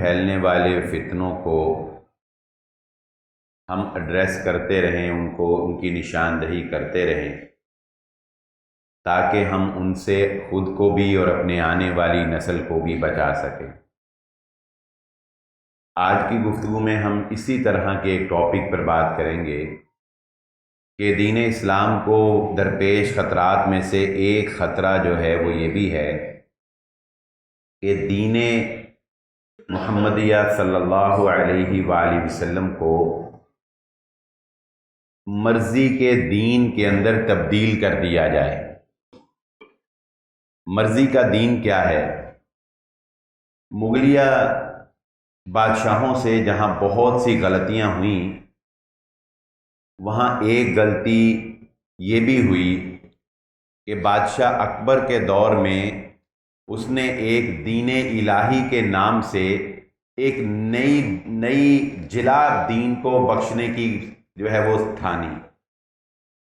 پھیلنے والے فتنوں کو ہم ایڈریس کرتے رہیں، ان کی نشاندہی کرتے رہیں، تاکہ ہم ان سے خود کو بھی اور اپنے آنے والی نسل کو بھی بچا سکیں۔ آج کی گفتگو میں ہم اسی طرح کے ایک ٹاپک پر بات کریں گے کہ دین اسلام کو درپیش خطرات میں سے ایک خطرہ جو ہے وہ یہ بھی ہے کہ دین محمدیہ صلی اللہ علیہ وآلہ وسلم کو مرضی کے دین کے اندر تبدیل کر دیا جائے۔ مرضی کا دین کیا ہے؟ مغلیہ بادشاہوں سے جہاں بہت سی غلطیاں ہوئیں، وہاں ایک غلطی یہ بھی ہوئی کہ بادشاہ اکبر کے دور میں اس نے ایک دین الہی کے نام سے ایک نئی جلا دین کو بخشنے کی جو ہے وہ ٹھانی۔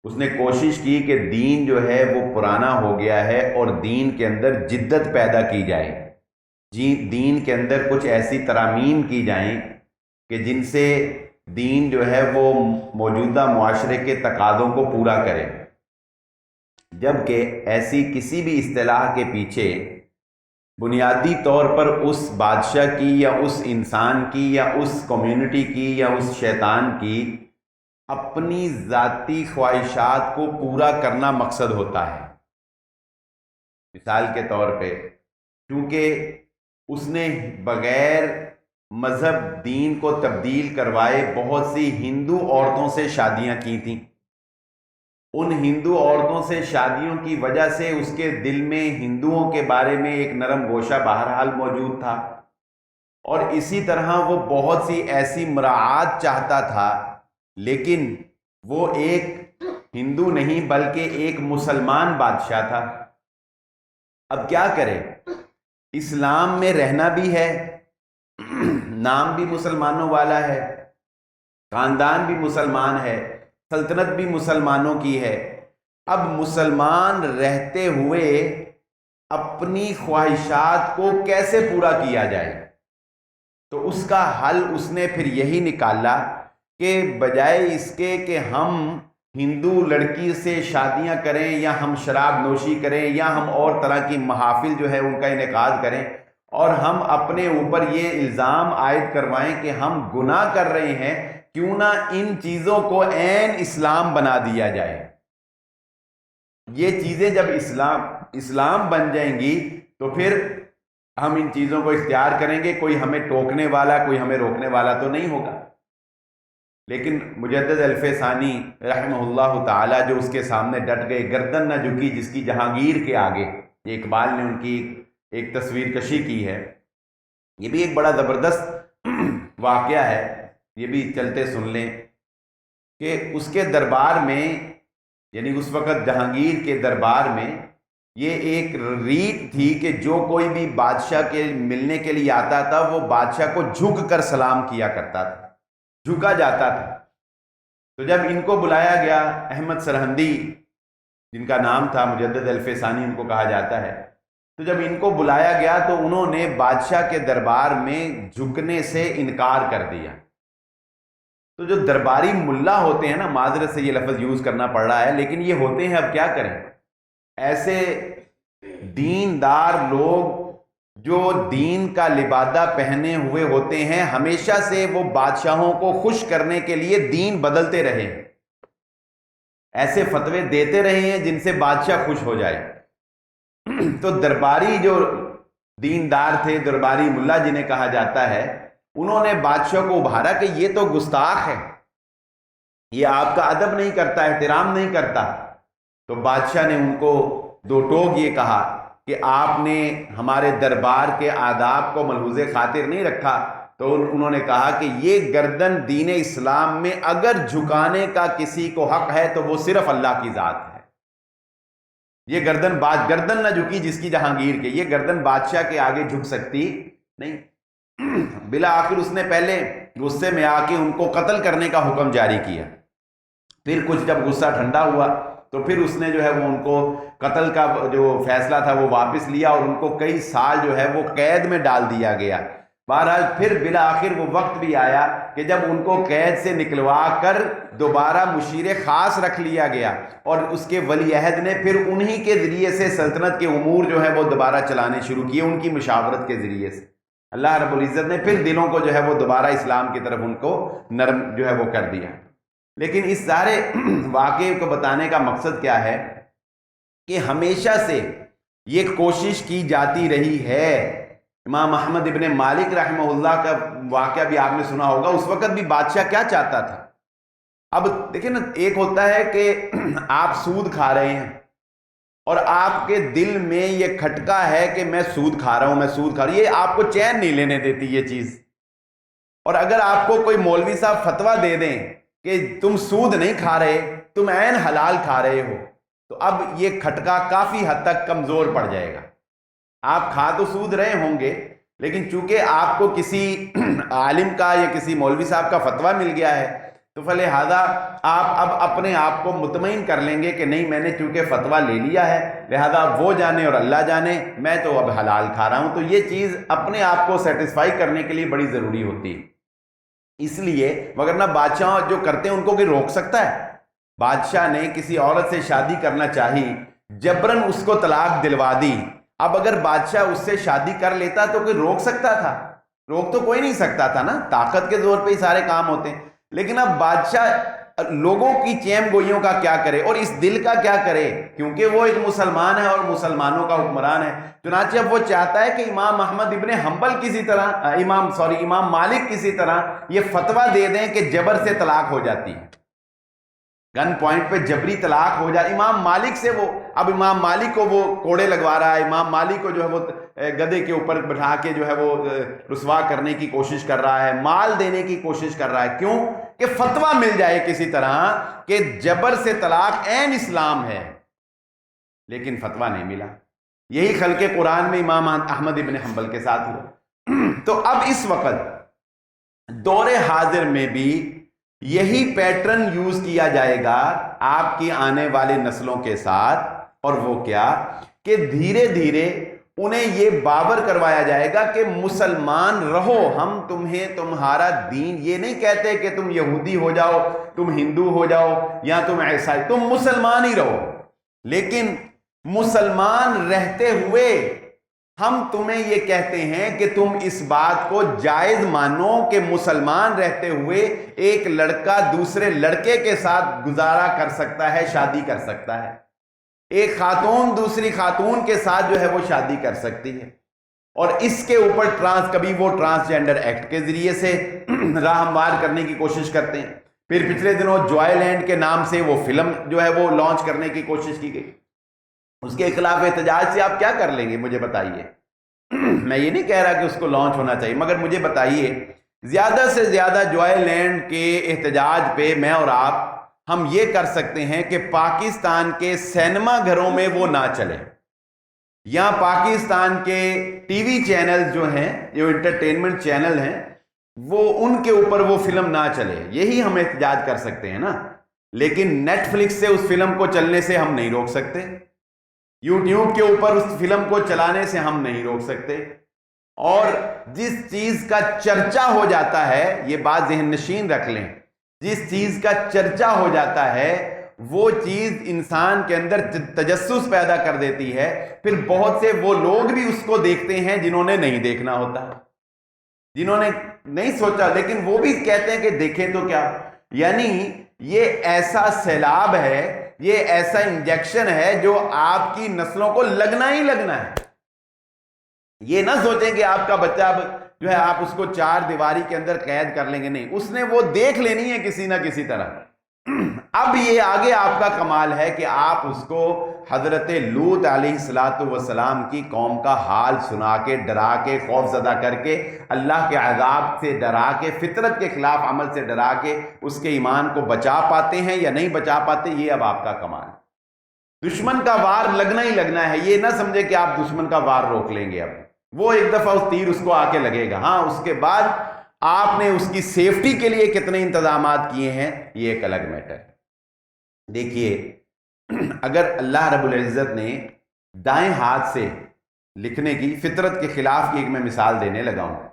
اس نے کوشش کی کہ دین جو ہے وہ پرانا ہو گیا ہے اور دین کے اندر جدت پیدا کی جائے، دین کے اندر کچھ ایسی ترامیم کی جائیں کہ جن سے دین جو ہے وہ موجودہ معاشرے کے تقاضوں کو پورا کرے، جبکہ ایسی کسی بھی اصطلاح کے پیچھے بنیادی طور پر اس بادشاہ کی یا اس انسان کی یا اس کمیونٹی کی یا اس شیطان کی اپنی ذاتی خواہشات کو پورا کرنا مقصد ہوتا ہے۔ مثال کے طور پہ کیونکہ اس نے بغیر مذہب دین کو تبدیل کروائے بہت سی ہندو عورتوں سے شادیاں کی تھیں، ان ہندو عورتوں سے شادیوں کی وجہ سے اس کے دل میں ہندوؤں کے بارے میں ایک نرم گوشہ بہرحال موجود تھا، اور اسی طرح وہ بہت سی ایسی مراعات چاہتا تھا، لیکن وہ ایک ہندو نہیں بلکہ ایک مسلمان بادشاہ تھا۔ اب کیا کرے؟ اسلام میں رہنا بھی ہے، نام بھی مسلمانوں والا ہے، خاندان بھی مسلمان ہے، سلطنت بھی مسلمانوں کی ہے۔ اب مسلمان رہتے ہوئے اپنی خواہشات کو کیسے پورا کیا جائے؟ تو اس کا حل اس نے پھر یہی نکالا کہ بجائے اس کے کہ ہم ہندو لڑکی سے شادیاں کریں یا ہم شراب نوشی کریں یا ہم اور طرح کی محافل جو ہے ان کا انعقاد کریں اور ہم اپنے اوپر یہ الزام عائد کروائیں کہ ہم گناہ کر رہے ہیں، کیوں نہ ان چیزوں کو عین اسلام بنا دیا جائے۔ یہ چیزیں جب اسلام بن جائیں گی تو پھر ہم ان چیزوں کو اختیار کریں گے، کوئی ہمیں ٹوکنے والا، کوئی ہمیں روکنے والا تو نہیں ہوگا۔ لیکن مجدد الف ثانی رحمہ اللہ تعالی جو اس کے سامنے ڈٹ گئے، گردن نہ جھکی جس کی جہانگیر کے آگے، یہ اقبال نے ان کی ایک تصویر کشی کی ہے۔ یہ بھی ایک بڑا زبردست واقعہ ہے، یہ بھی چلتے سن لیں کہ اس کے دربار میں، یعنی اس وقت جہانگیر کے دربار میں یہ ایک ریت تھی کہ جو کوئی بھی بادشاہ کے ملنے کے لیے آتا تھا وہ بادشاہ کو جھک کر سلام کیا کرتا تھا، جھکا جاتا تھا۔ تو جب ان کو بلایا گیا، احمد سرہندی جن کا نام تھا، مجدد الف ثانی ان کو کہا جاتا ہے، تو جب ان کو بلایا گیا تو انہوں نے بادشاہ کے دربار میں جھکنے سے انکار کر دیا۔ تو جو درباری ملا ہوتے ہیں نا، معذرت سے یہ لفظ یوز کرنا پڑ رہا ہے لیکن یہ ہوتے ہیں، اب کیا کریں، ایسے دیندار لوگ جو دین کا لبادہ پہنے ہوئے ہوتے ہیں، ہمیشہ سے وہ بادشاہوں کو خوش کرنے کے لیے دین بدلتے رہے، ایسے فتوے دیتے رہے ہیں جن سے بادشاہ خوش ہو جائے۔ تو درباری جو دیندار تھے، درباری ملا جنہیں کہا جاتا ہے، انہوں نے بادشاہ کو ابھارا کہ یہ تو گستاخ ہے، یہ آپ کا ادب نہیں کرتا، احترام نہیں کرتا۔ تو بادشاہ نے ان کو دو ٹوک یہ کہا کہ آپ نے ہمارے دربار کے آداب کو ملحوظ خاطر نہیں رکھا۔ تو انہوں نے کہا کہ یہ گردن دین اسلام میں اگر جھکانے کا کسی کو حق ہے تو وہ صرف اللہ کی ذات ہے۔ یہ گردن نہ جھکی جس کی جہانگیر کے، یہ گردن بادشاہ کے آگے جھک سکتی نہیں۔ بالآخر اس نے پہلے غصے میں آ کے ان کو قتل کرنے کا حکم جاری کیا، پھر کچھ جب غصہ ٹھنڈا ہوا تو پھر اس نے جو ہے وہ ان کو قتل کا جو فیصلہ تھا وہ واپس لیا اور ان کو کئی سال جو ہے وہ قید میں ڈال دیا گیا۔ بہرحال پھر بالآخر وہ وقت بھی آیا کہ جب ان کو قید سے نکلوا کر دوبارہ مشیر خاص رکھ لیا گیا، اور اس کے ولی عہد نے پھر انہی کے ذریعے سے سلطنت کے امور جو ہے وہ دوبارہ چلانے شروع کیے، ان کی مشاورت کے ذریعے سے۔ اللہ رب العزت نے پھر دلوں کو جو ہے وہ دوبارہ اسلام کی طرف ان کو نرم جو ہے وہ کر دیا۔ لیکن اس سارے واقعے کو بتانے کا مقصد کیا ہے کہ ہمیشہ سے یہ کوشش کی جاتی رہی ہے۔ امام احمد ابن مالک رحمہ اللہ کا واقعہ بھی آپ نے سنا ہوگا، اس وقت بھی بادشاہ کیا چاہتا تھا۔ اب دیکھیں نا، ایک ہوتا ہے کہ آپ سود کھا رہے ہیں اور آپ کے دل میں یہ کھٹکا ہے کہ میں سود کھا رہا ہوں، میں سود کھا رہا ہوں، یہ آپ کو چین نہیں لینے دیتی یہ چیز۔ اور اگر آپ کو کوئی مولوی صاحب فتویٰ دے دیں کہ تم سود نہیں کھا رہے، تم عین حلال کھا رہے ہو، تو اب یہ کھٹکا کافی حد تک کمزور پڑ جائے گا۔ آپ کھا تو سود رہے ہوں گے، لیکن چونکہ آپ کو کسی عالم کا یا کسی مولوی صاحب کا فتویٰ مل گیا ہے، تو فلہذا آپ اب اپنے آپ کو مطمئن کر لیں گے کہ نہیں، میں نے چونکہ فتویٰ لے لیا ہے، لہذا وہ جانے اور اللہ جانے، میں تو اب حلال کھا رہا ہوں۔ تو یہ چیز اپنے آپ کو سیٹسفائی کرنے کے لیے بڑی ضروری ہوتی ہے۔ اس لیے وگرنہ بادشاہ جو کرتے ہیں ان کو کوئی روک سکتا ہے؟ بادشاہ نے کسی عورت سے شادی کرنا چاہی، جبرن اس کو طلاق دلوا دی۔ اب اگر بادشاہ اس سے شادی کر لیتا تو کوئی روک سکتا تھا؟ روک تو کوئی نہیں سکتا تھا نا، طاقت کے زور پہ ہی سارے کام ہوتے ہیں۔ لیکن اب بادشاہ لوگوں کی چیم گوئیوں کا کیا کرے اور اس دل کا کیا کرے، کیونکہ وہ ایک مسلمان ہے اور مسلمانوں کا حکمران ہے۔ چنانچہ اب وہ چاہتا ہے کہ امام احمد ابن حنبل کسی طرح امام مالک کسی طرح یہ فتویٰ دے دیں کہ جبر سے طلاق ہو جاتی ہے، گن پوائنٹ پہ جبری طلاق ہو جائے۔ امام مالک سے وہ اب امام مالک کو وہ کوڑے لگوا رہا ہے، امام مالک کو جو ہے وہ گدھے کے اوپر بٹھا کے جو ہے وہ رسوا کرنے کی کوشش کر رہا ہے، مال دینے کی کوشش کر رہا ہے۔ کیوں؟ کہ فتویٰ مل جائے کسی طرح کہ جبر سے طلاق عین اسلام ہے، لیکن فتویٰ نہیں ملا۔ یہی خلق قرآن میں امام احمد ابن حنبل کے ساتھ ہوا۔ تو اب اس وقت دور حاضر میں بھی یہی پیٹرن یوز کیا جائے گا آپ کی آنے والی نسلوں کے ساتھ، اور وہ کیا کہ دھیرے دھیرے انہیں یہ باور کروایا جائے گا کہ مسلمان رہو، ہم تمہیں تمہارا دین، یہ نہیں کہتے کہ تم یہودی ہو جاؤ، تم ہندو ہو جاؤ یا تم عیسائی، تم مسلمان ہی رہو، لیکن مسلمان رہتے ہوئے ہم تمہیں یہ کہتے ہیں کہ تم اس بات کو جائز مانو کہ مسلمان رہتے ہوئے ایک لڑکا دوسرے لڑکے کے ساتھ گزارا کر سکتا ہے، شادی کر سکتا ہے، ایک خاتون دوسری خاتون کے ساتھ جو ہے وہ شادی کر سکتی ہے۔ اور اس کے اوپر کبھی وہ ٹرانسجینڈر ایکٹ کے ذریعے سے راہ ہموار کرنے کی کوشش کرتے ہیں۔ پھر پچھلے دنوں جوائے لینڈ کے نام سے وہ فلم جو ہے وہ لانچ کرنے کی کوشش کی گئی، اس کے خلاف احتجاج سے آپ کیا کر لیں گے مجھے بتائیے؟ میں یہ نہیں کہہ رہا کہ اس کو لانچ ہونا چاہیے، مگر مجھے بتائیے زیادہ سے زیادہ جوائے لینڈ کے احتجاج پہ میں اور آپ ہم یہ کر سکتے ہیں کہ پاکستان کے سینما گھروں میں وہ نہ چلے، یا پاکستان کے ٹی وی چینل جو ہیں، جو انٹرٹینمنٹ چینل ہیں، وہ ان کے اوپر وہ فلم نہ چلے، یہی ہم احتجاج کر سکتے ہیں نا۔ لیکن نیٹ فلکس سے اس فلم کو چلنے سے ہم نہیں روک سکتے، یوٹیوب کے اوپر اس فلم کو چلانے سے ہم نہیں روک سکتے۔ اور جس چیز کا چرچا ہو جاتا ہے، یہ بات ذہن نشین رکھ لیں، جس چیز کا چرچا ہو جاتا ہے وہ چیز انسان کے اندر تجسس پیدا کر دیتی ہے، پھر بہت سے وہ لوگ بھی اس کو دیکھتے ہیں جنہوں نے نہیں دیکھنا ہوتا، جنہوں نے نہیں سوچا، لیکن وہ بھی کہتے ہیں کہ دیکھیں تو کیا۔ یعنی یہ ایسا سیلاب ہے، یہ ایسا انجیکشن ہے جو آپ کی نسلوں کو لگنا ہی لگنا ہے۔ یہ نہ سوچیں کہ آپ کا بچہ اب جو ہے آپ اس کو چار دیواری کے اندر قید کر لیں گے، نہیں، اس نے وہ دیکھ لینی ہے کسی نہ کسی طرح۔ اب یہ آگے آپ کا کمال ہے کہ آپ اس کو حضرت لوط علیہ السلام کی قوم کا حال سنا کے، ڈرا کے، خوف زدہ کر کے، اللہ کے عذاب سے ڈرا کے، فطرت کے خلاف عمل سے ڈرا کے اس کے ایمان کو بچا پاتے ہیں یا نہیں بچا پاتے، یہ اب آپ کا کمال ہے۔ دشمن کا وار لگنا ہی لگنا ہے، یہ نہ سمجھے کہ آپ دشمن کا وار روک لیں گے، اب وہ ایک دفعہ اس تیر اس کو آ کے لگے گا، ہاں اس کے بعد آپ نے اس کی سیفٹی کے لیے کتنے انتظامات کیے ہیں یہ ایک الگ میٹر ہے۔ دیکھیے، اگر اللہ رب العزت نے دائیں ہاتھ سے لکھنے کی، فطرت کے خلاف کی ایک میں مثال دینے لگا ہوں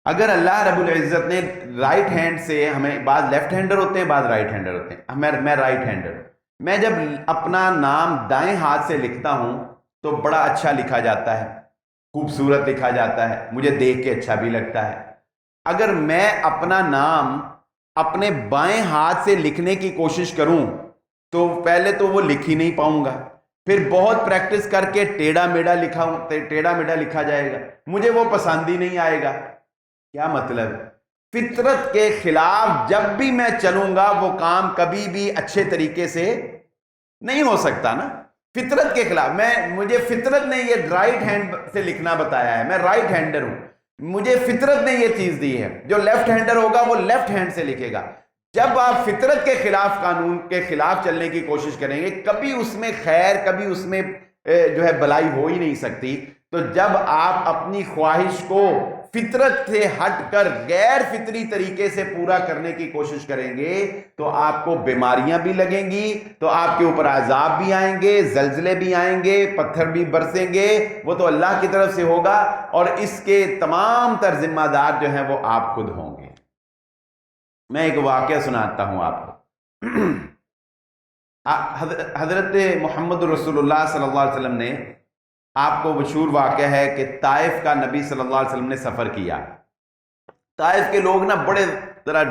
اگر اللہ رب العزت نے رائٹ ہینڈ سے ہمیں، بعض لیفٹ ہینڈر ہوتے ہیں بعض رائٹ ہینڈر ہوتے ہیں، میں رائٹ ہینڈر ہوں، میں جب اپنا نام دائیں ہاتھ سے لکھتا ہوں تو بڑا اچھا لکھا جاتا ہے، خوبصورت لکھا جاتا ہے، مجھے دیکھ کے اچھا بھی لگتا ہے۔ اگر میں اپنا نام اپنے بائیں ہاتھ سے لکھنے کی کوشش کروں تو پہلے تو وہ لکھ ہی نہیں پاؤں گا، پھر بہت پریکٹس کر کے ٹیڑھا میڑھا لکھا جائے گا، مجھے وہ پسند ہی نہیں آئے گا۔ کیا مطلب؟ فطرت کے خلاف جب بھی میں چلوں گا وہ کام کبھی بھی اچھے طریقے سے نہیں ہو سکتا نا، فطرت کے خلاف۔ مجھے فطرت نے یہ رائٹ ہینڈ سے لکھنا بتایا ہے، میں رائٹ ہینڈر ہوں، مجھے فطرت نے یہ چیز دی ہے، جو لیفٹ ہینڈر ہوگا وہ لیفٹ ہینڈ سے لکھے گا۔ جب آپ فطرت کے خلاف، قانون کے خلاف چلنے کی کوشش کریں گے، کبھی اس میں خیر، کبھی اس میں جو ہے بلائی ہو ہی نہیں سکتی۔ تو جب آپ اپنی خواہش کو فطرت سے ہٹ کر غیر فطری طریقے سے پورا کرنے کی کوشش کریں گے تو آپ کو بیماریاں بھی لگیں گی، تو آپ کے اوپر عذاب بھی آئیں گے، زلزلے بھی آئیں گے، پتھر بھی برسیں گے، وہ تو اللہ کی طرف سے ہوگا، اور اس کے تمام تر ذمہ دار جو ہیں وہ آپ خود ہوں گے۔ میں ایک واقعہ سناتا ہوں آپ کو۔ حضرت محمد رسول اللہ صلی اللہ علیہ وسلم نے، آپ کو مشہور واقعہ ہے کہ طائف کا نبی صلی اللہ علیہ وسلم نے سفر کیا۔ طائف کے لوگ نا بڑے ذرا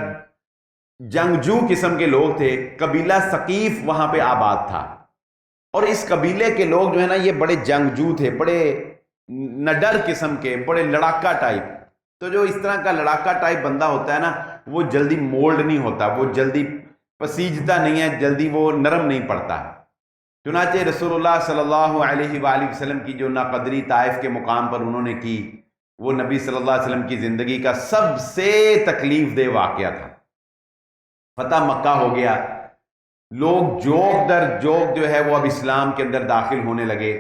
جنگجو قسم کے لوگ تھے، قبیلہ ثقیف وہاں پہ آباد تھا، اور اس قبیلے کے لوگ جو ہے نا یہ بڑے جنگجو تھے، بڑے نڈر قسم کے، بڑے لڑاکا ٹائپ۔ تو جو اس طرح کا لڑاکا ٹائپ بندہ ہوتا ہے نا وہ جلدی مولڈ نہیں ہوتا، وہ جلدی پسیجتا نہیں ہے، جلدی وہ نرم نہیں پڑتا ہے۔ چنانچہ رسول اللہ صلی اللہ علیہ وآلہ وسلم کی جو ناقدری طائف کے مقام پر انہوں نے کی، وہ نبی صلی اللہ علیہ وسلم کی زندگی کا سب سے تکلیف دہ واقعہ تھا۔ فتح مکہ ہو گیا، لوگ جوک در جوک جو ہے وہ اب اسلام کے اندر داخل ہونے لگے۔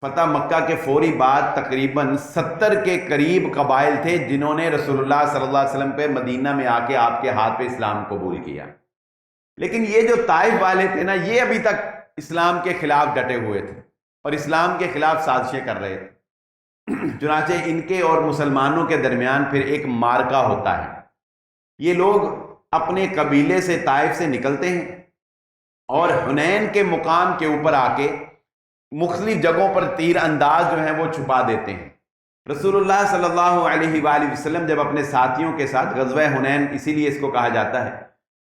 فتح مکہ کے فوری بعد تقریباً 70 کے قریب قبائل تھے جنہوں نے رسول اللہ صلی اللہ علیہ وسلم پہ مدینہ میں آ کے آپ کے ہاتھ پہ اسلام قبول کیا، لیکن یہ جو طائف والے تھے نا یہ ابھی تک اسلام کے خلاف ڈٹے ہوئے تھے اور اسلام کے خلاف سازشیں کر رہے تھے۔ چنانچہ ان کے اور مسلمانوں کے درمیان پھر ایک مارکا ہوتا ہے۔ یہ لوگ اپنے قبیلے سے، طائف سے نکلتے ہیں اور حنین کے مقام کے اوپر آ کے مختلف جگہوں پر تیر انداز جو ہیں وہ چھپا دیتے ہیں۔ رسول اللہ صلی اللہ علیہ وآلہ وسلم جب اپنے ساتھیوں کے ساتھ، غزوہ حنین اسی لیے اس کو کہا جاتا ہے،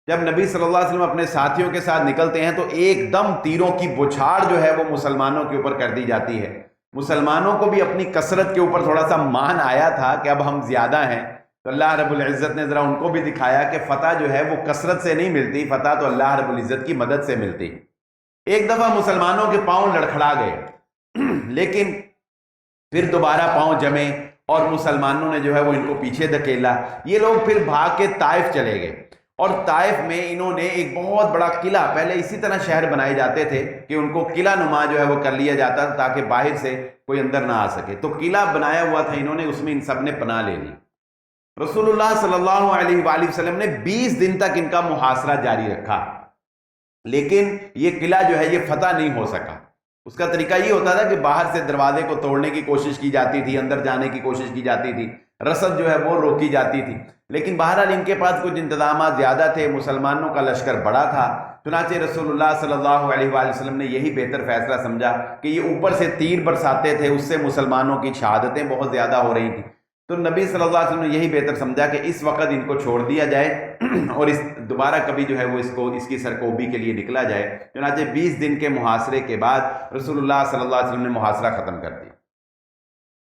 جب نبی صلی اللہ علیہ وسلم اپنے ساتھیوں کے ساتھ نکلتے ہیں تو ایک دم تیروں کی بوچھاڑ جو ہے وہ مسلمانوں کے اوپر کر دی جاتی ہے۔ مسلمانوں کو بھی اپنی کثرت کے اوپر تھوڑا سا مان آیا تھا کہ اب ہم زیادہ ہیں، تو اللہ رب العزت نے ذرا ان کو بھی دکھایا کہ فتح جو ہے وہ کثرت سے نہیں ملتی، فتح تو اللہ رب العزت کی مدد سے ملتی۔ ایک دفعہ مسلمانوں کے پاؤں لڑکھڑا گئے، لیکن پھر دوبارہ پاؤں جمے اور مسلمانوں نے جو ہے وہ ان کو پیچھے دھکیلا۔ یہ لوگ پھر بھاگ کے طائف چلے گئے، اور طائف میں انہوں نے ایک بہت بڑا قلعہ، پہلے اسی طرح شہر بنائے جاتے تھے کہ ان کو قلعہ نما جو ہے وہ کر لیا جاتا تھا تاکہ باہر سے کوئی اندر نہ آ سکے، تو قلعہ بنایا ہوا تھا انہوں نے، اس میں ان سب نے پناہ لے لی۔ رسول اللہ صلی اللہ علیہ وآلہ وسلم نے 20 دن تک ان کا محاصرہ جاری رکھا، لیکن یہ قلعہ جو ہے یہ فتح نہیں ہو سکا۔ اس کا طریقہ یہ ہوتا تھا کہ باہر سے دروازے کو توڑنے کی کوشش کی جاتی تھی، اندر جانے کی کوشش کی جاتی تھی، رسد جو ہے وہ روکی جاتی تھی، لیکن بہرحال ان کے پاس کچھ انتظامات زیادہ تھے، مسلمانوں کا لشکر بڑا تھا۔ چنانچہ رسول اللہ صلی اللہ علیہ وآلہ وسلم نے یہی بہتر فیصلہ سمجھا کہ یہ اوپر سے تیر برساتے تھے، اس سے مسلمانوں کی شہادتیں بہت زیادہ ہو رہی تھیں، تو نبی صلی اللہ علیہ وسلم نے یہی بہتر سمجھا کہ اس وقت ان کو چھوڑ دیا جائے اور دوبارہ کبھی جو ہے وہ اس کی سرکوبی کے لیے نکلا جائے۔ چنانچہ 20 دن کے محاصرے کے بعد رسول اللہ صلی اللہ علیہ وسلم نے محاصرہ ختم کر دیا،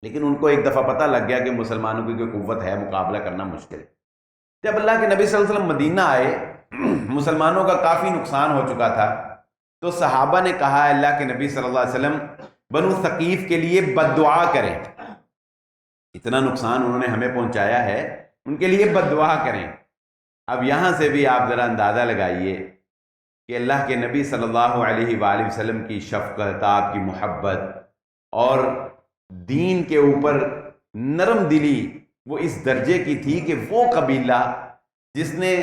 لیکن ان کو ایک دفعہ پتہ لگ گیا کہ مسلمانوں کی کوئی قوت ہے، مقابلہ کرنا مشکل ہے۔ جب اللہ کے نبی صلی اللہ علیہ وسلم مدینہ آئے، مسلمانوں کا کافی نقصان ہو چکا تھا، تو صحابہ نے کہا اللہ کے نبی صلی اللہ علیہ وسلم بنو ثقیف کے لیے بد دعا کریں، اتنا نقصان انہوں نے ہمیں پہنچایا ہے، ان کے لیے بد دعا کریں۔ اب یہاں سے بھی آپ ذرا اندازہ لگائیے کہ اللہ کے نبی صلی اللہ علیہ وآلہ وسلم کی شفقت، آپ کی محبت اور دین کے اوپر نرم دلی وہ اس درجے کی تھی کہ وہ قبیلہ جس نے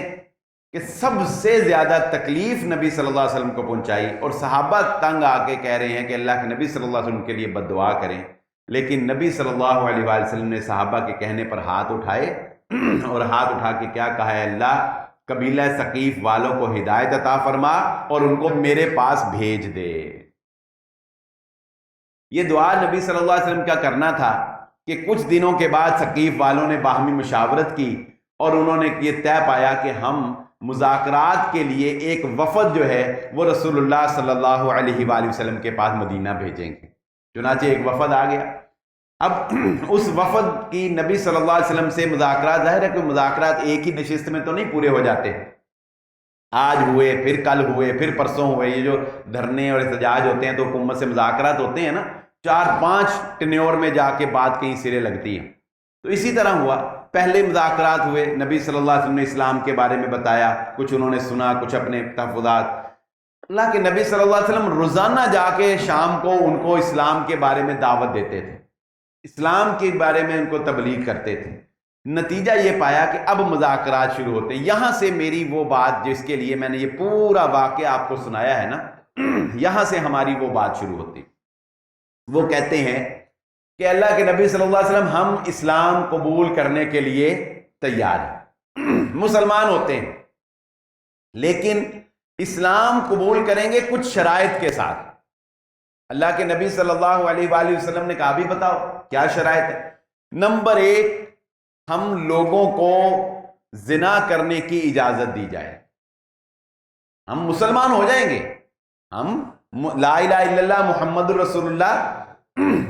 کہ سب سے زیادہ تکلیف نبی صلی اللہ علیہ وسلم کو پہنچائی، اور صحابہ تنگ آ کے کہہ رہے ہیں کہ اللہ کے نبی صلی اللہ علیہ وسلم کے لیے بد دعا کریں، لیکن نبی صلی اللہ علیہ وآلہ وسلم نے صحابہ کے کہنے پر ہاتھ اٹھائے اور ہاتھ اٹھا کے کیا کہا ہے، اللہ قبیلہ ثقیف والوں کو ہدایت عطا فرما اور ان کو میرے پاس بھیج دے۔ یہ دعا نبی صلی اللہ علیہ وسلم کا کرنا تھا کہ کچھ دنوں کے بعد ثقیف والوں نے باہمی مشاورت کی اور انہوں نے یہ طے پایا کہ ہم مذاکرات کے لیے ایک وفد جو ہے وہ رسول اللہ صلی اللہ علیہ وآلہ وسلم کے پاس مدینہ بھیجیں گے۔ چنانچہ ایک وفد آ گیا۔ اب اس وفد کی نبی صلی اللہ علیہ وسلم سے مذاکرات، ظاہر ہے کہ مذاکرات ایک ہی نشست میں تو نہیں پورے ہو جاتے، آج ہوئے پھر کل ہوئے پھر پرسوں ہوئے، یہ جو دھرنے اور احتجاج ہوتے ہیں تو حکومت سے مذاکرات ہوتے ہیں نا، 4-5 ٹینیور میں جا کے بات کہیں سرے لگتی ہے۔ تو اسی طرح ہوا، پہلے مذاکرات ہوئے، نبی صلی اللہ علیہ وسلم نے اسلام کے بارے میں بتایا، کچھ انہوں نے سنا، کچھ اپنے تحفظات۔ اللہ کے نبی صلی اللہ علیہ وسلم روزانہ جا کے شام کو ان کو اسلام کے بارے میں دعوت دیتے تھے، اسلام کے بارے میں ان کو تبلیغ کرتے تھے۔ نتیجہ یہ پایا کہ اب مذاکرات شروع ہوتے ہیں۔ یہاں سے میری وہ بات جس کے لیے میں نے یہ پورا واقعہ آپ کو سنایا ہے نا، یہاں سے ہماری وہ بات شروع ہوتی۔ وہ کہتے ہیں کہ اللہ کے نبی صلی اللہ علیہ وسلم ہم اسلام قبول کرنے کے لیے تیار ہیں، مسلمان ہوتے ہیں، لیکن اسلام قبول کریں گے کچھ شرائط کے ساتھ۔ اللہ کے نبی صلی اللہ علیہ وآلہ وسلم نے کہا بھی بتاؤ کیا شرائط ہے؟ نمبر 1، ہم لوگوں کو زنا کرنے کی اجازت دی جائے۔ ہم مسلمان ہو جائیں گے، ہم لا الہ الا اللہ محمد الرسول اللہ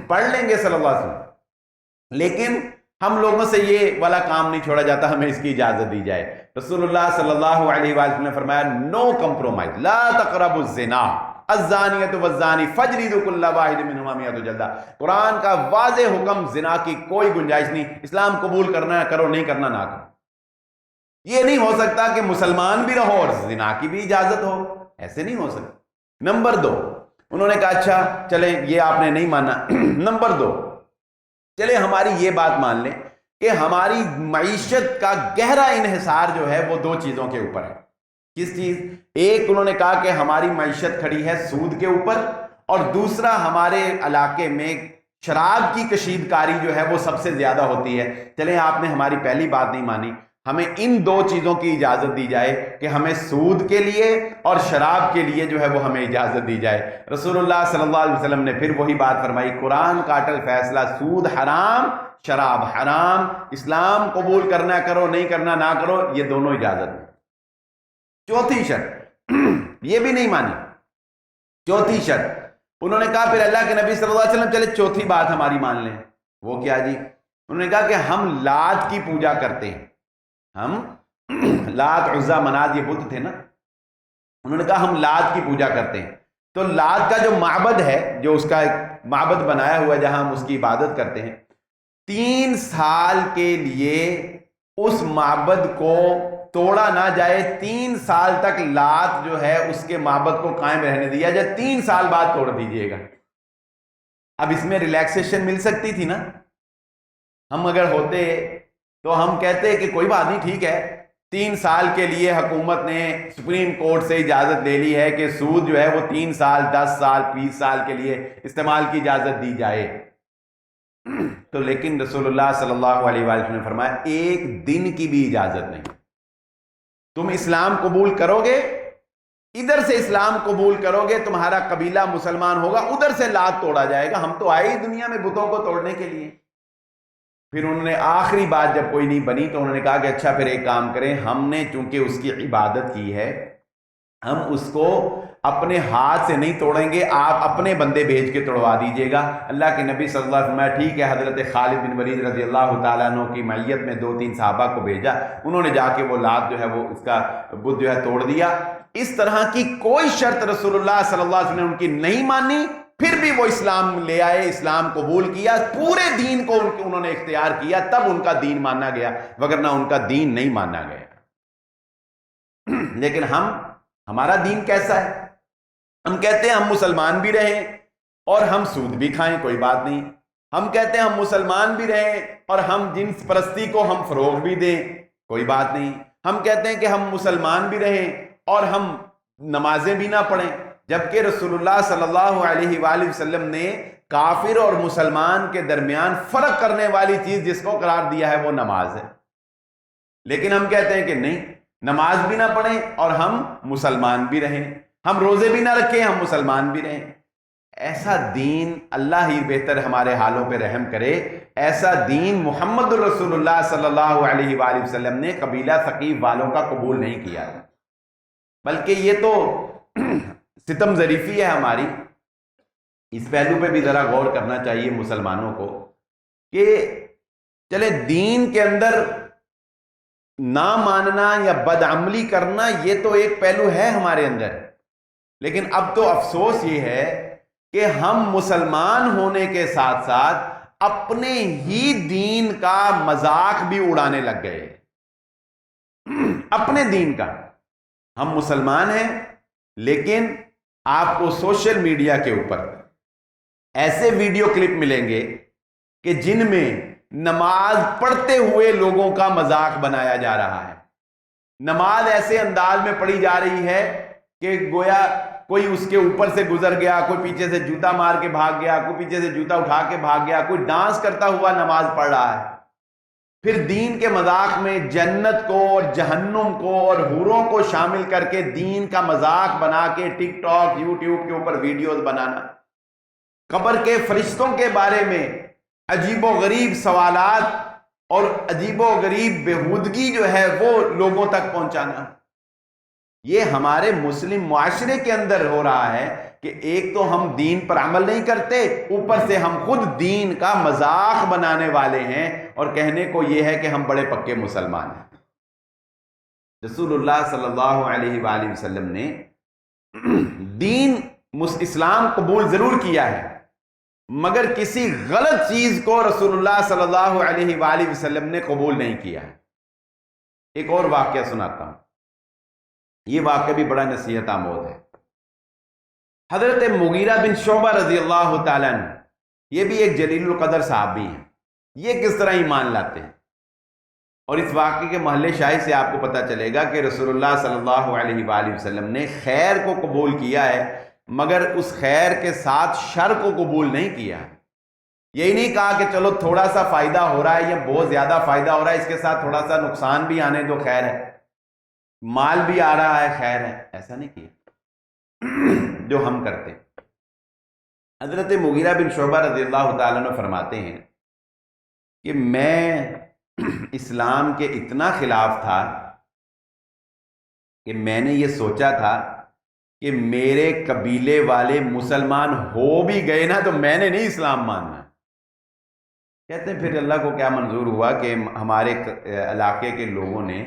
پڑھ لیں گے صلی اللہ علیہ وسلم، لیکن ہم لوگوں سے یہ والا کام نہیں چھوڑا جاتا، ہمیں اس کی اجازت دی جائے۔ رسول اللہ صلی اللہ علیہ وآلہ وسلم نے فرمایا نو کمپرومائز، لا تقربوا الزنا الزانیۃ والزانی فاجلدوا کل واحد منہما 100 جلدہ۔ قرآن کا واضح حکم، زنا کی کوئی گنجائش نہیں، اسلام قبول کرنا کرو، نہیں کرنا نہ کرو۔ یہ نہیں ہو سکتا کہ مسلمان بھی رہو اور زنا کی بھی اجازت ہو، ایسے نہیں ہو سکتا۔ نمبر 2، انہوں نے کہا اچھا چلیں یہ آپ نے نہیں مانا۔ نمبر 2، چلے ہماری یہ بات مان لیں کہ ہماری معیشت کا گہرا انحصار جو ہے وہ 2 چیزوں کے اوپر ہے۔ کس چیز؟ ایک انہوں نے کہا کہ ہماری معیشت کھڑی ہے سود کے اوپر، اور دوسرا ہمارے علاقے میں شراب کی کشیدکاری جو ہے وہ سب سے زیادہ ہوتی ہے۔ چلیں آپ نے ہماری پہلی بات نہیں مانی، ہمیں ان 2 چیزوں کی اجازت دی جائے کہ ہمیں سود کے لیے اور شراب کے لیے جو ہے وہ ہمیں اجازت دی جائے۔ رسول اللہ صلی اللہ علیہ وسلم نے پھر وہی بات فرمائی، قرآن کا اٹل فیصلہ، سود حرام شراب حرام، اسلام قبول کرنا کرو، نہیں کرنا نہ کرو، یہ دونوں اجازت ہے۔ چوتھی شرط یہ بھی نہیں مانی۔ چوتھی شرط انہوں نے کہا پھر اللہ کے نبی صلی اللہ علیہ وسلم چلے چوتھی بات ہماری مان لیں۔ وہ کیا جی؟ انہوں نے کہا کہ ہم لات کی پوجا کرتے ہیں، ہم لات عزا منات یہ بت تھے نا، انہوں نے کہا ہم لات کی پوجا کرتے ہیں، تو لات کا جو معبد ہے، جو اس کا ایک معبد بنایا ہوا ہے جہاں ہم اس کی عبادت کرتے ہیں، 3 سال کے لیے اس معبد کو توڑا نہ جائے، 3 سال تک لات جو ہے اس کے معبد کو قائم رہنے دیا جائے، 3 سال بعد توڑ دیجئے گا۔ اب اس میں ریلیکسیشن مل سکتی تھی نا، ہم اگر ہوتے تو ہم کہتے کہ کوئی بات نہیں، ٹھیک ہے 3 سال کے لیے حکومت نے سپریم کورٹ سے اجازت لے لی ہے کہ سود جو ہے وہ 3 سال 10 سال 20 سال کے لیے استعمال کی اجازت دی جائے، تو لیکن رسول اللہ صلی اللہ علیہ وسلم نے فرمایا 1 دن کی بھی اجازت نہیں۔ تم اسلام قبول کرو گے، ادھر سے اسلام قبول کرو گے، تمہارا قبیلہ مسلمان ہوگا، ادھر سے لات توڑا جائے گا، ہم تو آئے ہی دنیا میں بتوں کو توڑنے کے لیے۔ پھر انہوں نے آخری بات جب کوئی نہیں بنی تو انہوں نے کہا کہ اچھا پھر ایک کام کریں، ہم نے چونکہ اس کی عبادت کی ہے، ہم اس کو اپنے ہاتھ سے نہیں توڑیں گے، آپ اپنے بندے بھیج کے توڑوا دیجئے گا۔ اللہ کے نبی صلی اللہ علیہ وسلم ٹھیک ہے، حضرت خالد بن ولید رضی اللہ تعالیٰ عنہ کی معیت میں 2-3 صحابہ کو بھیجا، انہوں نے جا کے وہ لات جو ہے وہ اس کا بت جو ہے توڑ دیا۔ اس طرح کی کوئی شرط رسول اللہ صلی اللہ علیہ وسلم نے ان کی نہیں مانی، پھر بھی وہ اسلام لے آئے، اسلام قبول کیا، پورے دین کو انہوں نے اختیار کیا، تب ان کا دین مانا گیا، وگرنہ ان کا دین نہیں مانا گیا۔ لیکن ہمارا دین کیسا ہے؟ ہم کہتے ہیں ہم مسلمان بھی رہیں اور ہم سود بھی کھائیں، کوئی بات نہیں۔ ہم کہتے ہیں ہم مسلمان بھی رہیں اور ہم جنس پرستی کو ہم فروغ بھی دیں، کوئی بات نہیں۔ ہم کہتے ہیں کہ ہم مسلمان بھی رہیں اور ہم نمازیں بھی نہ پڑھیں، جبکہ رسول اللہ صلی اللہ علیہ وآلہ وسلم نے کافر اور مسلمان کے درمیان فرق کرنے والی چیز جس کو قرار دیا ہے وہ نماز ہے۔ لیکن ہم کہتے ہیں کہ نہیں، نماز بھی نہ پڑھیں اور ہم مسلمان بھی رہیں، ہم روزے بھی نہ رکھیں ہم مسلمان بھی رہیں۔ ایسا دین، اللہ ہی بہتر ہمارے حالوں پہ رحم کرے، ایسا دین محمد الرسول اللہ صلی اللہ علیہ وآلہ وسلم نے قبیلہ ثقیف والوں کا قبول نہیں کیا، بلکہ یہ تو ستم ظریفی ہے ہماری۔ اس پہلو پہ بھی ذرا غور کرنا چاہیے مسلمانوں کو کہ چلے دین کے اندر نہ ماننا یا بدعملی کرنا یہ تو ایک پہلو ہے ہمارے اندر، لیکن اب تو افسوس یہ ہے کہ ہم مسلمان ہونے کے ساتھ ساتھ اپنے ہی دین کا مذاق بھی اڑانے لگ گئے، اپنے دین کا۔ ہم مسلمان ہیں لیکن آپ کو سوشل میڈیا کے اوپر ایسے ویڈیو کلپ ملیں گے کہ جن میں نماز پڑھتے ہوئے لوگوں کا مذاق بنایا جا رہا ہے، نماز ایسے انداز میں پڑھی جا رہی ہے کہ گویا کوئی اس کے اوپر سے گزر گیا، کوئی پیچھے سے جوتا مار کے بھاگ گیا، کوئی پیچھے سے جوتا اٹھا کے بھاگ گیا، کوئی ڈانس کرتا ہوا نماز پڑھ رہا ہے۔ پھر دین کے مذاق میں جنت کو اور جہنم کو اور حوروں کو شامل کر کے دین کا مذاق بنا کے ٹک ٹاک یوٹیوب کے اوپر ویڈیوز بنانا، قبر کے فرشتوں کے بارے میں عجیب و غریب سوالات اور عجیب و غریب بےہودگی جو ہے وہ لوگوں تک پہنچانا، یہ ہمارے مسلم معاشرے کے اندر ہو رہا ہے کہ ایک تو ہم دین پر عمل نہیں کرتے، اوپر سے ہم خود دین کا مذاق بنانے والے ہیں، اور کہنے کو یہ ہے کہ ہم بڑے پکے مسلمان ہیں۔ رسول اللہ صلی اللہ علیہ وآلہ وسلم نے دین اسلام قبول ضرور کیا ہے، مگر کسی غلط چیز کو رسول اللہ صلی اللہ علیہ وآلہ وسلم نے قبول نہیں کیا ہے۔ ایک اور واقعہ سناتا ہوں، یہ واقعہ بھی بڑا نصیحت آموز ہے۔ حضرت مغیرہ بن شعبہ رضی اللہ تعالیٰ عنہ، یہ بھی ایک جلیل القدر صحابی ہیں، یہ کس طرح ایمان لاتے ہیں، اور اس واقعے کے محل شاہد سے آپ کو پتہ چلے گا کہ رسول اللہ صلی اللہ علیہ وآلہ وسلم نے خیر کو قبول کیا ہے، مگر اس خیر کے ساتھ شر کو قبول نہیں کیا۔ یہی نہیں کہا کہ چلو تھوڑا سا فائدہ ہو رہا ہے یا بہت زیادہ فائدہ ہو رہا ہے، اس کے ساتھ تھوڑا سا نقصان بھی آنے دو، خیر ہے، مال بھی آ رہا ہے، خیر ہے، ایسا نہیں کیا جو ہم کرتے۔ حضرت مغیرہ بن شعبہ رضی اللہ تعالیٰ عنہ فرماتے ہیں کہ میں اسلام کے اتنا خلاف تھا کہ میں نے یہ سوچا تھا کہ میرے قبیلے والے مسلمان ہو بھی گئے نا تو میں نے نہیں اسلام ماننا۔ کہتے ہیں پھر اللہ کو کیا منظور ہوا کہ ہمارے علاقے کے لوگوں نے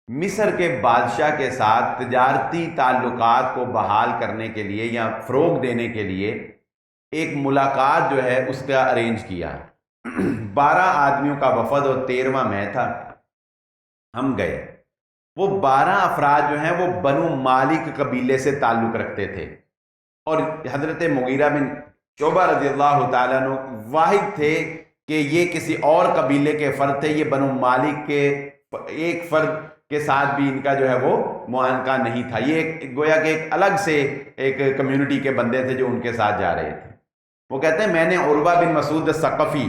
مصر کے بادشاہ کے ساتھ تجارتی تعلقات کو بحال کرنے کے لیے یا فروغ دینے کے لیے ایک ملاقات جو ہے اس کا ارینج کیا۔ 12 آدمیوں کا وفد اور 13واں میں تھا، ہم گئے۔ وہ 12 افراد جو ہیں وہ بنو مالک قبیلے سے تعلق رکھتے تھے، اور حضرت مغیرہ بن شعبہ رضی اللہ تعالیٰ عنہ واحد تھے کہ یہ کسی اور قبیلے کے فرد تھے، یہ بنو مالک کے ایک فرد کے ساتھ بھی ان کا جو ہے وہ معانقہ نہیں تھا، یہ گویا کہ ایک الگ سے ایک کمیونٹی کے بندے تھے جو ان کے ساتھ جا رہے تھے۔ وہ کہتے ہیں میں نے عروہ بن مسعود الثقفی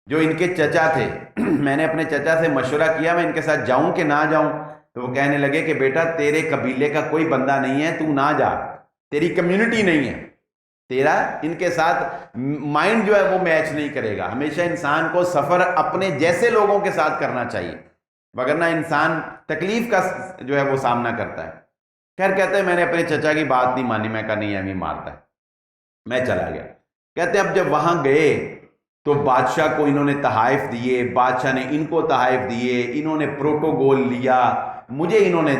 جو ان کے چچا تھے، میں نے اپنے چچا سے مشورہ کیا میں ان کے ساتھ جاؤں کہ نہ جاؤں، تو وہ کہنے لگے کہ بیٹا تیرے قبیلے کا کوئی بندہ نہیں ہے، تو نہ جا، تیری کمیونٹی نہیں ہے، تیرا ان کے ساتھ مائنڈ جو ہے وہ میچ نہیں کرے گا۔ ہمیشہ انسان کو سفر اپنے جیسے لوگوں کے ساتھ کرنا چاہیے، وگرنہ انسان تکلیف کا جو ہے وہ سامنا کرتا ہے۔ خیر کہتے ہیں میں نے اپنے چچا کی بات نہیں مانی، میں کہا نہیں ایویں مارتا ہے، میں چلا گیا۔ کہتے ہیں اب جب وہاں گئے تو بادشاہ کو انہوں نے تحائف دیے، بادشاہ نے ان کو تحائف دیے، انہوں نے پروٹوکول لیا، مجھے انہوں نے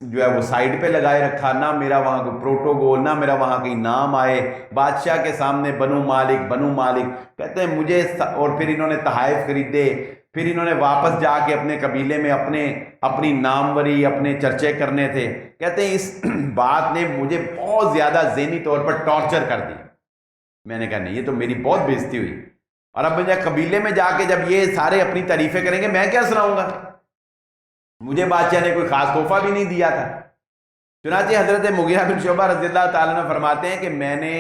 جو ہے وہ سائڈ پہ لگائے رکھا، نہ میرا وہاں کوئی پروٹوکول، نہ میرا وہاں کوئی نام آئے، بادشاہ کے سامنے بنو مالک کہتے ہیں مجھے، اور پھر انہوں نے تحائف خریدے، پھر انہوں نے واپس جا کے اپنے قبیلے میں اپنی ناموری اپنے چرچے کرنے تھے۔ کہتے ہیں اس بات نے مجھے بہت زیادہ ذہنی طور پر ٹارچر کر دی۔ میں نے کہا نہیں یہ تو میری بہت بےزتی ہوئی، اور اب مجھے قبیلے میں جا کے جب یہ سارے اپنی تعریفیں کریں گے میں کیا سناؤں گا، مجھے بادشاہ نے کوئی خاص تحفہ بھی نہیں دیا تھا۔ چنانچہ حضرت مغیرہ بن شعبہ رضی اللہ تعالیٰ عنہ فرماتے ہیں کہ میں نے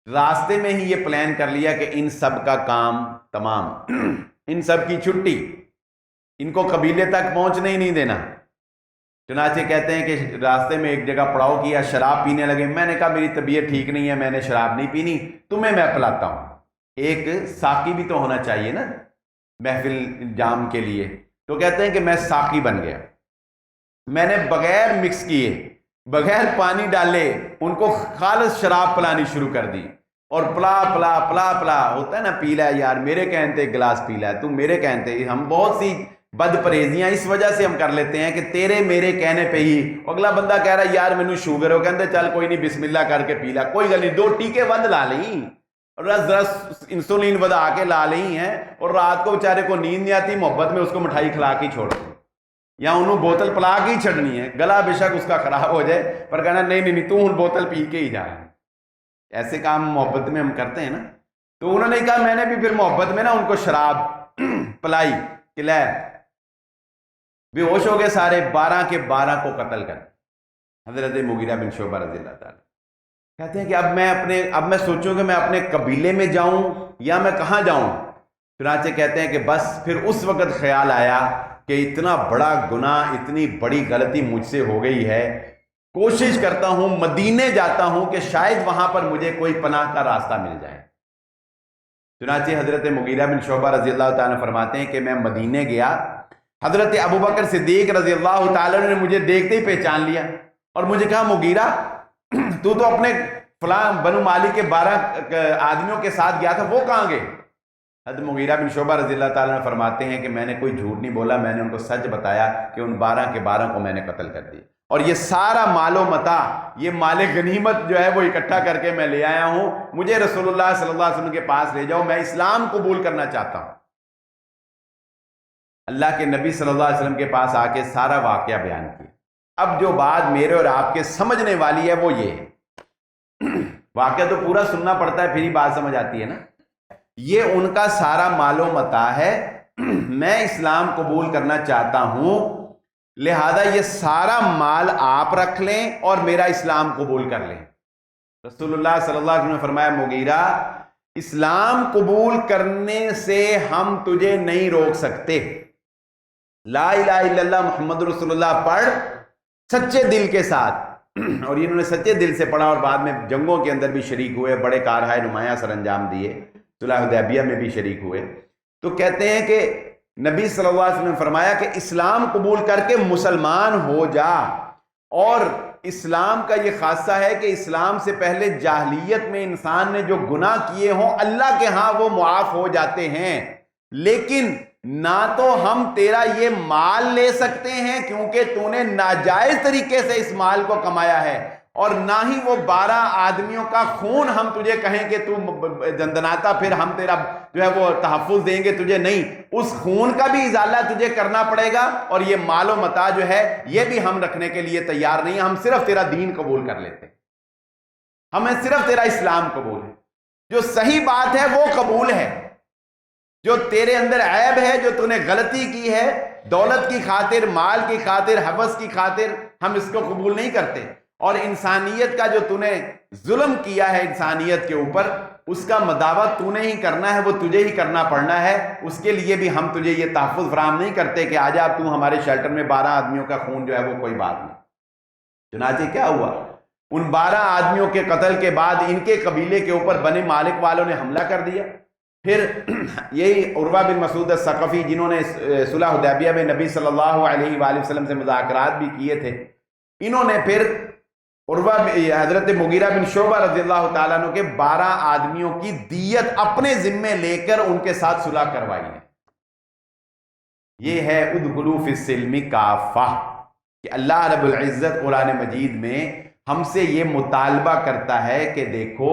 راستے میں ہی یہ پلان کر لیا کہ ان سب کا کام تمام، ان سب کی چھٹی، ان کو قبیلے تک پہنچنے ہی نہیں دینا۔ چنانچہ کہتے ہیں کہ راستے میں ایک جگہ پڑاؤ کیا، شراب پینے لگے۔ میں نے کہا میری طبیعت ٹھیک نہیں ہے، میں نے شراب نہیں پینی، تمہیں میں پلاتا ہوں۔ ایک ساقی بھی تو ہونا چاہیے نا محفل جام کے لیے۔ تو کہتے ہیں کہ میں ساقی بن گیا، میں نے بغیر مکس کیے، بغیر پانی ڈالے ان کو خالص شراب پلانی شروع کر دی، اور پلا پلا پلا پلا ہوتا ہے نا، پیلا ہے یار میرے کہتے ایک گلاس پیلا ہے، تم میرے کہتے۔ ہم بہت سی بد پرہیزیاں اس وجہ سے ہم کر لیتے ہیں کہ تیرے میرے کہنے پہ ہی اگلا بندہ کہہ رہا ہے یار مینوں شوگر ہو، کہتے چل کوئی نہیں بسم اللہ کر کے پی لا، کوئی گل نہیں، 2 ٹیکے ود لا لیں، رس رس انسولین بدا کے لا لیں ہیں، اور رات کو بیچارے کو نیند نہیں آتی، محبت میں اس کو مٹھائی کھلا کے چھوڑ دیں، یا انہوں بوتل پلا کے ہی چھڑنی ہے، گلا بے شک اس کا خراب ہو جائے پر کہنا نہیں نہیں نہیں تو ہوں بوتل پی کے ہی جا رہا ہے۔ ایسے کام محبت میں ہم کرتے ہیں نا۔ تو انہوں نے کہا میں نے بھی پھر محبت میں نا ان کو شراب پلائی کہ لے، بے ہوش ہو گئے سارے، 12 کے 12 کو قتل کر حضرت مغیرہ بن شعبہ رضی اللہ تعالیٰ۔ کہتے ہیں کہ اب میں سوچوں کہ میں اپنے قبیلے میں جاؤں یا میں کہاں جاؤں۔ چنانچہ کہتے ہیں کہ بس پھر اس وقت خیال آیا کہ اتنا بڑا گناہ، اتنی بڑی غلطی مجھ سے ہو گئی ہے، کوشش کرتا ہوں مدینے جاتا ہوں کہ شاید وہاں پر مجھے کوئی پناہ کا راستہ مل جائے۔ چنانچہ حضرت مغیرہ بن شعبہ رضی اللہ تعالیٰ فرماتے ہیں کہ میں مدینے گیا، حضرت ابوبکر صدیق رضی اللہ تعالیٰ نے مجھے دیکھتے ہی پہچان لیا اور مجھے کہا مغیرہ تو اپنے فلاں بنو مالک کے 12 آدمیوں کے ساتھ گیا تھا، وہ کہاں گئے؟ حضرت مغیرہ بن شعبہ رضی اللہ تعالیٰ نے فرماتے ہیں کہ میں نے کوئی جھوٹ نہیں بولا، میں نے ان کو سچ بتایا کہ ان 12 کے 12 کو میں نے قتل کر دیا، اور یہ سارا مال و متاع، یہ مال غنیمت جو ہے وہ اکٹھا کر کے میں لے آیا ہوں، مجھے رسول اللہ صلی اللہ علیہ وسلم کے پاس لے جاؤ، میں اسلام قبول کرنا چاہتا ہوں۔ اللہ کے نبی صلی اللہ علیہ وسلم کے پاس آ کے سارا واقعہ بیان کیا۔ اب جو بات میرے اور آپ کے سمجھنے والی ہے وہ یہ ہے، واقعہ تو پورا سننا پڑتا ہے پھر ہی بات سمجھ آتی ہے نا۔ یہ ان کا سارا مال و متاع ہے، میں اسلام قبول کرنا چاہتا ہوں، لہذا یہ سارا مال آپ رکھ لیں اور میرا اسلام قبول کر لیں۔ رسول اللہ صلی اللہ علیہ وسلم نے فرمایا مغیرہ اسلام قبول کرنے سے ہم تجھے نہیں روک سکتے، لا الہ الا اللہ محمد رسول اللہ پڑھ سچے دل کے ساتھ، اور انہوں نے سچے دل سے پڑھا اور بعد میں جنگوں کے اندر بھی شریک ہوئے، بڑے کارہائے نمایاں سر انجام دیے، صلح حدیبیہ میں بھی شریک ہوئے۔ تو کہتے ہیں کہ نبی صلی اللہ علیہ وسلم نے فرمایا کہ اسلام قبول کر کے مسلمان ہو جا، اور اسلام کا یہ خاصہ ہے کہ اسلام سے پہلے جاہلیت میں انسان نے جو گناہ کیے ہوں اللہ کے ہاں وہ معاف ہو جاتے ہیں، لیکن نہ تو ہم تیرا یہ مال لے سکتے ہیں کیونکہ تو نے ناجائز طریقے سے اس مال کو کمایا ہے، اور نہ ہی وہ 12 آدمیوں کا خون ہم تجھے کہیں کہ تو دندناتا پھر ہم تیرا جو ہے وہ تحفظ دیں گے تجھے، نہیں، اس خون کا بھی ازالہ تجھے کرنا پڑے گا، اور یہ مال و متاع جو ہے یہ بھی ہم رکھنے کے لیے تیار نہیں، ہم صرف تیرا دین قبول کر لیتے، ہمیں صرف تیرا اسلام قبول ہے، جو صحیح بات ہے وہ قبول ہے، جو تیرے اندر عیب ہے، جو تو نے غلطی کی ہے دولت کی خاطر، مال کی خاطر، حوث کی خاطر، ہم اس کو قبول نہیں کرتے، اور انسانیت کا جو تو نے ظلم کیا ہے انسانیت کے اوپر، اس کا مداوع تو نے ہی کرنا ہے، وہ تجھے ہی کرنا پڑنا ہے، اس کے لیے بھی ہم تجھے یہ تحفظ فراہم نہیں کرتے کہ آجا تو ہمارے شیلٹر میں 12 آدمیوں کا خون جو ہے وہ کوئی بات نہیں۔ چنانچہ کیا ہوا، ان 12 آدمیوں کے قتل کے بعد ان کے قبیلے کے اوپر بنی مالک والوں نے حملہ کر دیا، پھر یہی عروہ بن مسعود الثقفی جنہوں نے صلح حدیبیہ میں نبی صلی اللہ علیہ وآلہ وسلم سے مذاکرات بھی کیے تھے، انہوں نے پھر حضرت مغیرہ بن شعبہ رضی اللہ تعالیٰ عنہ کے 12 آدمیوں کی دیت اپنے ذمے لے کر ان کے ساتھ صلح کروائی ہے۔ یہ ہے ادخلوا فی السلم کافہ، کہ اللہ رب العزت قرآن مجید میں ہم سے یہ مطالبہ کرتا ہے کہ دیکھو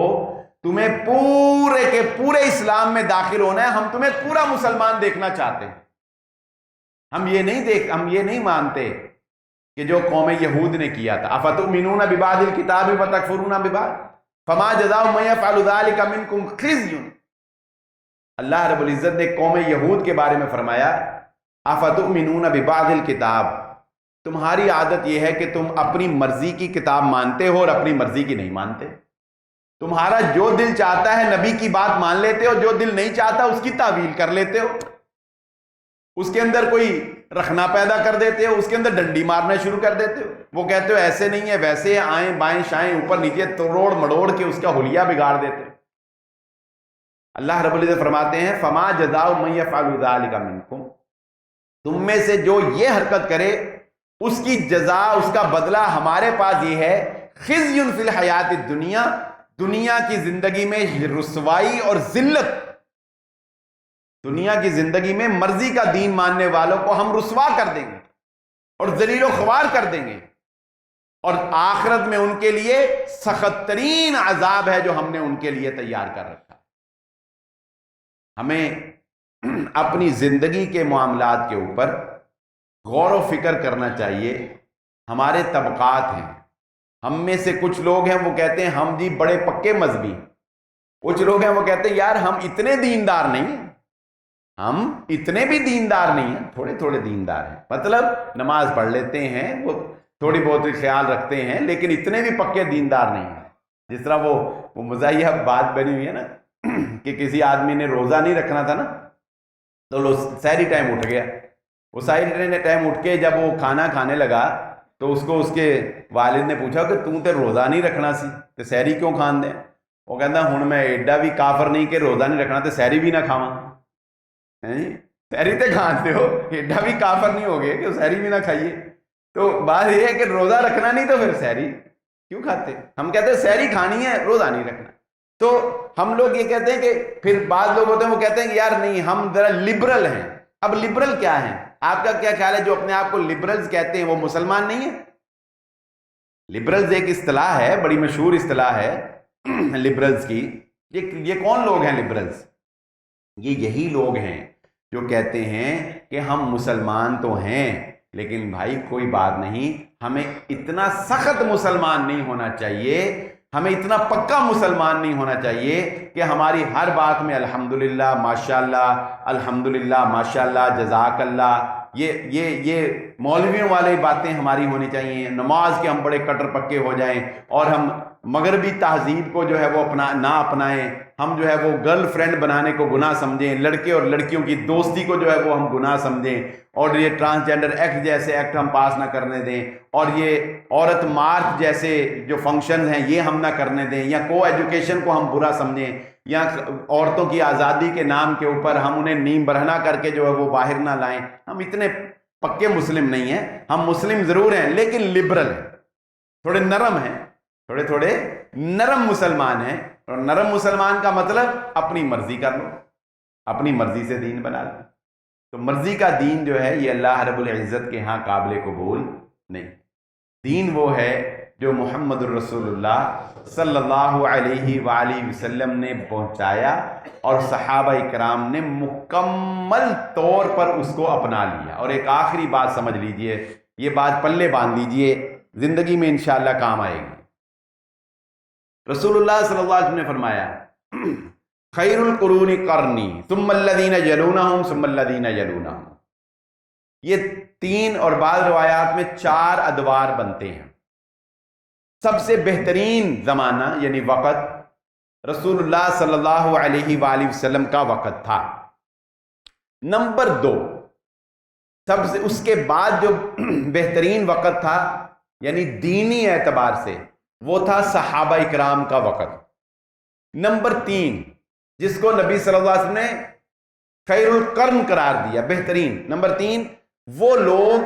تمہیں پورے کے پورے اسلام میں داخل ہونا ہے، ہم تمہیں پورا مسلمان دیکھنا چاہتے ہیں، ہم یہ نہیں مانتے کہ جو قوم یہود نے کیا تھا، افتؤمنون ببعض الکتاب وتکفرون ببعض فما جزاء من يفعل ذلك منكم خزي۔ اللہ رب العزت نے قوم یہود کے بارے میں فرمایا افتؤمنون ببعض الکتاب، تمہاری عادت یہ ہے کہ تم اپنی مرضی کی کتاب مانتے ہو اور اپنی مرضی کی نہیں مانتے، تمہارا جو دل چاہتا ہے نبی کی بات مان لیتے ہو، جو دل نہیں چاہتا اس کی تعویل کر لیتے ہو، اس کے اندر کوئی رکھنا پیدا کر دیتے ہو، اس کے اندر ڈنڈی مارنا شروع کر دیتے ہو، وہ کہتے ہو ایسے نہیں ہے ویسے آئیں بائیں شائیں اوپر نیچے توڑ مڑوڑ کے اس کا حلیہ بگاڑ دیتے ہو۔ اللہ رب العزت فرماتے ہیں فما جزاء من یفعل ذلک منکم، تم میں سے جو یہ حرکت کرے اس کی جزا، اس کا بدلہ ہمارے پاس یہ ہے، خزی فی الحیات الدنیا، دنیا کی زندگی میں رسوائی اور ذلت، دنیا کی زندگی میں مرضی کا دین ماننے والوں کو ہم رسوا کر دیں گے اور ذلیل و خوار کر دیں گے، اور آخرت میں ان کے لیے سخت ترین عذاب ہے جو ہم نے ان کے لیے تیار کر رکھا۔ ہمیں اپنی زندگی کے معاملات کے اوپر غور و فکر کرنا چاہیے۔ ہمارے طبقات ہیں، ہم میں سے کچھ لوگ ہیں وہ کہتے ہیں ہم جی بڑے پکے مذہبی، کچھ لوگ ہیں وہ کہتے ہیں یار ہم اتنے دیندار نہیں ہیں، ہم اتنے بھی دیندار نہیں ہیں، تھوڑے تھوڑے دیندار ہیں، مطلب نماز پڑھ لیتے ہیں، وہ تھوڑی بہت خیال رکھتے ہیں، لیکن اتنے بھی پکے دیندار نہیں ہیں۔ جس طرح وہ مزاحیہ بات بنی ہوئی ہے نا کہ کسی آدمی نے روزہ نہیں رکھنا تھا نا، تو سحری ٹائم اٹھ گیا، وہ سحری ٹائم اٹھ کے جب وہ کھانا کھانے لگا تو اس کو اس کے والد نے پوچھا کہ توں تے روزہ نہیں رکھنا سی تے سحری کیوں کھان دے؟ وہ کہتا ہن میں ایڈا بھی کافر نہیں کہ روزہ نہیں رکھنا تے سحری بھی نہ کھاواں، سحری تے کھاتے ہو، ایڈا بھی کافر نہیں ہو گئے کہ سحری بھی نہ کھائیے۔ تو بات یہ ہے کہ روزہ رکھنا نہیں تو پھر سحری کیوں کھاتے؟ ہم کہتے ہیں سحری کھانی ہے، روزہ نہیں رکھنا۔ تو ہم لوگ یہ کہتے ہیں کہ پھر بعض لوگ ہوتے ہیں وہ کہتے ہیں کہ یار نہیں ہم ذرا لبرل ہیں۔ اب لبرل کیا ہیں؟ آپ کا کیا خیال ہے جو اپنے آپ کو لبرلز کہتے ہیں وہ مسلمان نہیں ہیں؟ لبرلز ایک اصطلاح ہے، بڑی مشہور اصطلاح ہے لبرلز کی۔ یہ کون لوگ ہیں لبرلز؟ یہ یہی لوگ ہیں جو کہتے ہیں کہ ہم مسلمان تو ہیں لیکن بھائی کوئی بات نہیں، ہمیں اتنا سخت مسلمان نہیں ہونا چاہیے، ہمیں اتنا پکا مسلمان نہیں ہونا چاہیے کہ ہماری ہر بات میں الحمدللہ ماشاءاللہ، الحمدللہ ماشاءاللہ، جزاک اللہ، یہ مولویوں والی باتیں ہماری ہونی چاہیے، نماز کے ہم بڑے کٹر پکے ہو جائیں اور ہم مغربی تہذیب کو جو ہے وہ نہ اپنائیں، ہم جو ہے وہ گرل فرینڈ بنانے کو گناہ سمجھیں، لڑکے اور لڑکیوں کی دوستی کو جو ہے وہ ہم گناہ سمجھیں، اور یہ ٹرانسجینڈر ایکٹ جیسے ایکٹ ہم پاس نہ کرنے دیں، اور یہ عورت مارچ جیسے جو فنکشنز ہیں یہ ہم نہ کرنے دیں، یا کو ایجوکیشن کو ہم برا سمجھیں، یا عورتوں کی آزادی کے نام کے اوپر ہم انہیں نیم برہنہ کر کے جو ہے وہ باہر نہ لائیں۔ ہم اتنے پکے مسلم نہیں ہیں، ہم مسلم ضرور ہیں لیکن لبرل ہیں، تھوڑے نرم ہیں، تھوڑے نرم مسلمان ہیں۔ اور نرم مسلمان کا مطلب اپنی مرضی کر لو، اپنی مرضی سے دین بنا لو۔ تو مرضی کا دین جو ہے یہ اللہ رب العزت کے ہاں قابل قبول نہیں۔ دین وہ ہے جو محمد الرسول اللہ صلی اللہ علیہ وآلہ وسلم نے پہنچایا اور صحابہ کرام نے مکمل طور پر اس کو اپنا لیا۔ اور ایک آخری بات سمجھ لیجئے، یہ بات پلے باندھ لیجئے، زندگی میں انشاءاللہ کام آئے گی۔ رسول اللہ صلی اللہ علیہ وسلم نے فرمایا خیر القرون قرنی ثم الذین یلونہم ثم الذین یلونہم۔ یہ 3 اور بعض روایات میں 4 ادوار بنتے ہیں۔ سب سے بہترین زمانہ یعنی وقت رسول اللہ صلی اللہ علیہ وآلہ وسلم کا وقت تھا۔ نمبر 2 سب سے اس کے بعد جو بہترین وقت تھا یعنی دینی اعتبار سے وہ تھا صحابہ اکرام کا وقت۔ نمبر 3 جس کو نبی صلی اللہ علیہ وسلم نے خیر القرن قرار دیا، بہترین۔ نمبر 3 وہ لوگ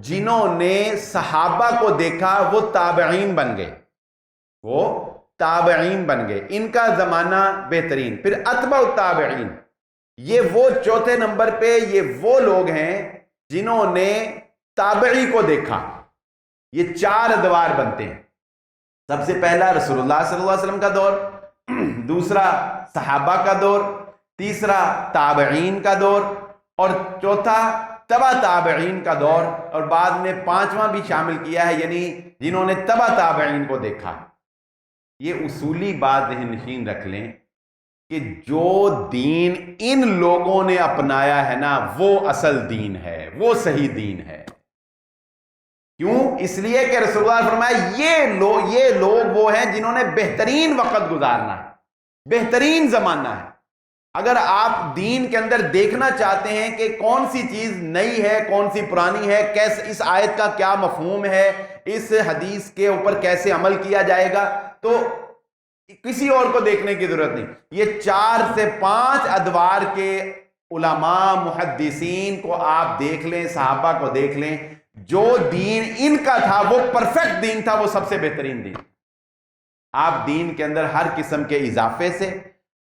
جنہوں نے صحابہ کو دیکھا وہ تابعین بن گئے، وہ تابعین بن گئے، ان کا زمانہ بہترین۔ پھر اتباع التابعین، یہ وہ چوتھے نمبر پہ یہ وہ لوگ ہیں جنہوں نے تابعی کو دیکھا۔ یہ 4 ادوار بنتے ہیں۔ سب سے پہلا رسول اللہ صلی اللہ علیہ وسلم کا دور، دوسرا صحابہ کا دور، تیسرا تابعین کا دور، اور چوتھا تبع تابعین کا دور، اور بعد میں 5واں بھی شامل کیا ہے یعنی جنہوں نے تبع تابعین کو دیکھا۔ یہ اصولی بات ذہن نشین رکھ لیں کہ جو دین ان لوگوں نے اپنایا ہے نا وہ اصل دین ہے، وہ صحیح دین ہے۔ کیوں؟ اس لیے کہ رسول اللہ نے فرمایا یہ لوگ وہ ہیں جنہوں نے بہترین وقت گزارنا ہے، بہترین زمانہ ہے۔ اگر آپ دین کے اندر دیکھنا چاہتے ہیں کہ کون سی چیز نئی ہے کون سی پرانی ہے، کیسے اس آیت کا کیا مفہوم ہے، اس حدیث کے اوپر کیسے عمل کیا جائے گا، تو کسی اور کو دیکھنے کی ضرورت نہیں. یہ 4 سے 5 ادوار کے علماء محدثین کو آپ دیکھ لیں، صحابہ کو دیکھ لیں، جو دین ان کا تھا وہ پرفیکٹ دین تھا، وہ سب سے بہترین دین. آپ دین کے اندر ہر قسم کے اضافے سے،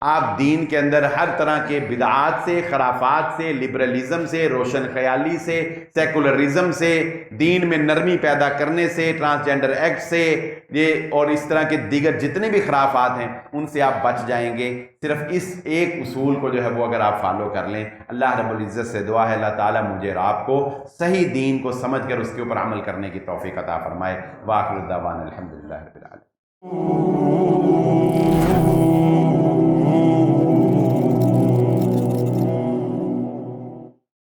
آپ دین کے اندر ہر طرح کے بدعات سے، خرافات سے، لبرلزم سے، روشن خیالی سے، سیکولرزم سے، دین میں نرمی پیدا کرنے سے، ٹرانسجنڈر ایکٹ سے، یہ اور اس طرح کے دیگر جتنے بھی خرافات ہیں ان سے آپ بچ جائیں گے. صرف اس ایک اصول کو جو ہے وہ اگر آپ فالو کر لیں. اللہ رب العزت سے دعا ہے اللہ تعالیٰ مجھے اور آپ کو صحیح دین کو سمجھ کر اس کے اوپر عمل کرنے کی توفیق عطا فرمائے. وآخر الدعوانا الحمدللہ رب العالمین.